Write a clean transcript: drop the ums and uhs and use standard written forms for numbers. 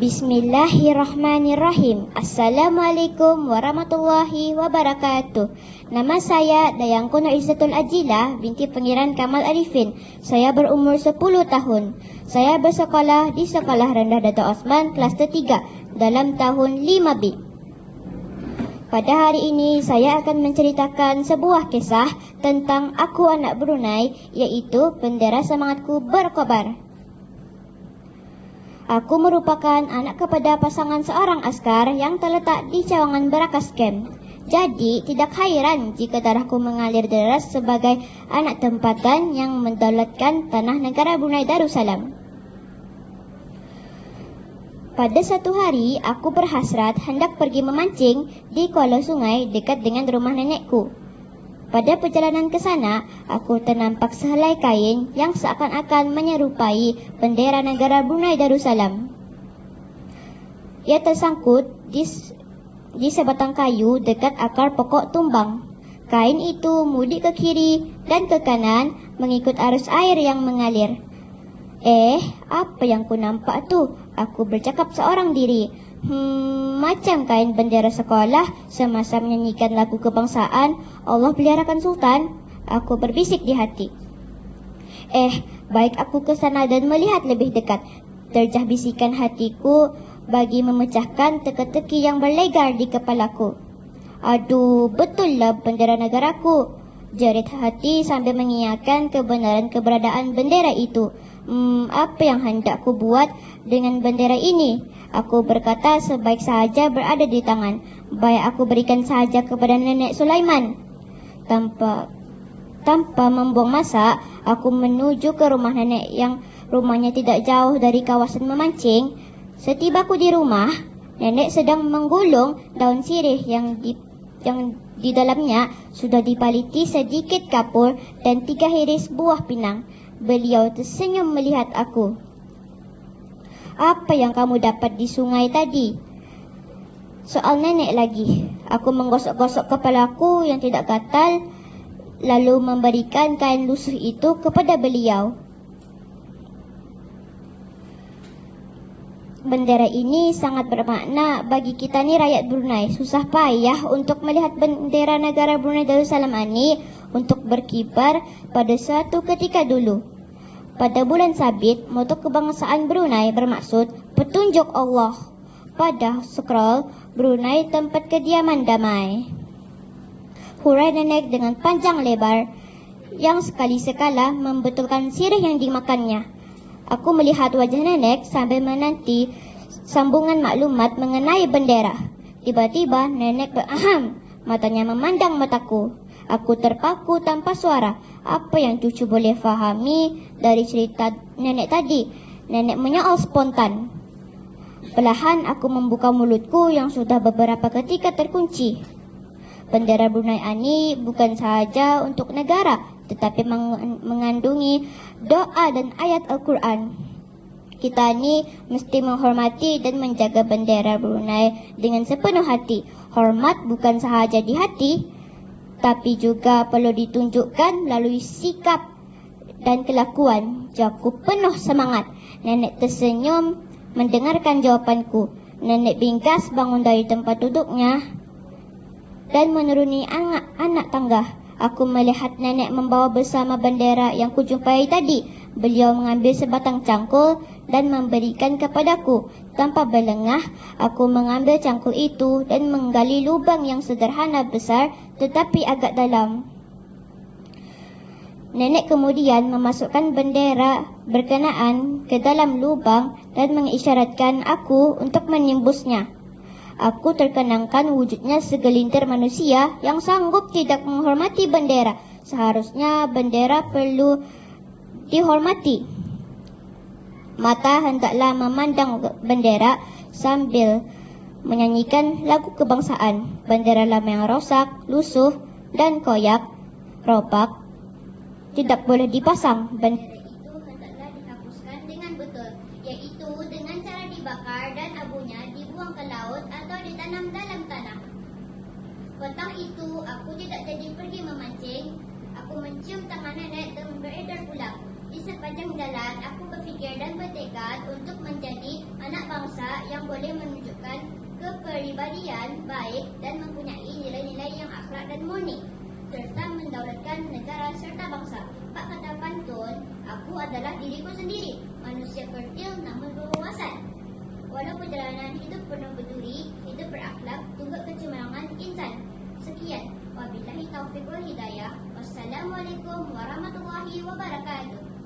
Bismillahirrahmanirrahim. Assalamualaikum warahmatullahi wabarakatuh. Nama saya Dayangku Nurizzatul Ajilah binti Pangeran Kamal Arifin. Saya berumur 10 tahun. Saya bersekolah di Sekolah Rendah Dato' Osman kelas 3 dalam tahun 5B. Pada hari ini saya akan menceritakan sebuah kisah tentang aku anak Brunei, iaitu bendera semangatku berkobar. Aku merupakan anak kepada pasangan seorang askar yang terletak di cawangan Berakas Camp. Jadi tidak hairan jika darahku mengalir deras sebagai anak tempatan yang mendaulatkan tanah negara Brunei Darussalam. Pada satu hari, aku berhasrat hendak pergi memancing di kuala sungai dekat dengan rumah nenekku. Pada perjalanan ke sana, aku ternampak sehelai kain yang seakan-akan menyerupai bendera negara Brunei Darussalam. Ia tersangkut di sebatang kayu dekat akar pokok tumbang. Kain itu mudik ke kiri dan ke kanan mengikut arus air yang mengalir. Apa yang ku nampak tu? Aku bercakap seorang diri. Macam kain bendera sekolah semasa menyanyikan lagu kebangsaan Allah Peliharakan Sultan. Aku berbisik di hati. Baik aku ke sana dan melihat lebih dekat. Terjah bisikan hatiku bagi memecahkan teka-teki yang berlegar di kepalaku. Aduh, betullah bendera negaraku, jerit hati sambil mengiyakan kebenaran keberadaan bendera itu. Apa yang hendak ku buat dengan bendera ini? Aku berkata sebaik sahaja berada di tangan. Baik aku berikan sahaja kepada nenek Sulaiman. Tanpa membuang masa, aku menuju ke rumah nenek yang rumahnya tidak jauh dari kawasan memancing. Setibaku di rumah, nenek sedang menggulung daun sirih yang di dalamnya sudah dipaliti sedikit kapur dan 3 hiris buah pinang. Beliau tersenyum melihat aku. Apa yang kamu dapat di sungai tadi? Soal nenek lagi. Aku menggosok-gosok kepalaku yang tidak gatal, lalu memberikan kain lusuh itu kepada beliau. Bendera ini sangat bermakna bagi kita ni rakyat Brunei. Susah payah untuk melihat bendera negara Brunei Darussalam ini untuk berkibar pada suatu ketika dulu. Pada bulan Sabit, moto kebangsaan Brunei bermaksud petunjuk Allah. Pada scroll Brunei tempat kediaman damai. Hurai nenek dengan panjang lebar yang sekali-sekala membetulkan sirih yang dimakannya. Aku melihat wajah nenek sambil menanti sambungan maklumat mengenai bendera. Tiba-tiba nenek beraham, matanya memandang mataku. Aku terpaku tanpa suara. Apa yang cucu boleh fahami dari cerita nenek tadi? Nenek menyoal spontan. Perlahan aku membuka mulutku yang sudah beberapa ketika terkunci. Bendera Brunei ini bukan sahaja untuk negara, tetapi mengandungi doa dan ayat Al-Quran. Kita ni mesti menghormati dan menjaga bendera Brunei dengan sepenuh hati. Hormat bukan sahaja di hati, tapi juga perlu ditunjukkan melalui sikap dan kelakuan. Jawabku penuh semangat. Nenek tersenyum mendengarkan jawapanku. Nenek bingkas bangun dari tempat duduknya dan menuruni anak tangga. Aku melihat nenek membawa bersama bendera yang kujumpai tadi. Beliau mengambil sebatang cangkul dan memberikan kepadaku. Tanpa berlengah, aku mengambil cangkul itu dan menggali lubang yang sederhana besar tetapi agak dalam. Nenek kemudian memasukkan bendera berkenaan ke dalam lubang dan mengisyaratkan aku untuk menimbusnya. Aku terkenangkan wujudnya segelintir manusia yang sanggup tidak menghormati bendera. Seharusnya bendera perlu dihormati. Mata hendaklah memandang bendera sambil menyanyikan lagu kebangsaan. Bendera lama yang rosak, lusuh dan koyak, ropak tidak boleh dipasang. Bendera itu hendaklah dihapuskan dengan betul, yaitu dengan cara dibakar dan abunya dibuang ke laut atau ditanam dalam tanah. Petang itu aku tidak jadi pergi memancing. Aku mencium tangan nenek dan beredar pula. Di sepanjang jalan, aku berfikir dan bertekad untuk menjadi anak bangsa yang boleh menunjukkan kepribadian baik dan mempunyai nilai-nilai yang akhlak dan murni, serta mendaulatkan negara serta bangsa. Pak kata pantun, aku adalah diriku sendiri, manusia kertil namun berwawasan. Walau perjalanan hidup penuh berduri, hidup berakhlak, tunggak kecemerlangan insan. Sekian, wabillahi taufiq wal hidayah. Wassalamualaikum warahmatullahi wabarakatuh.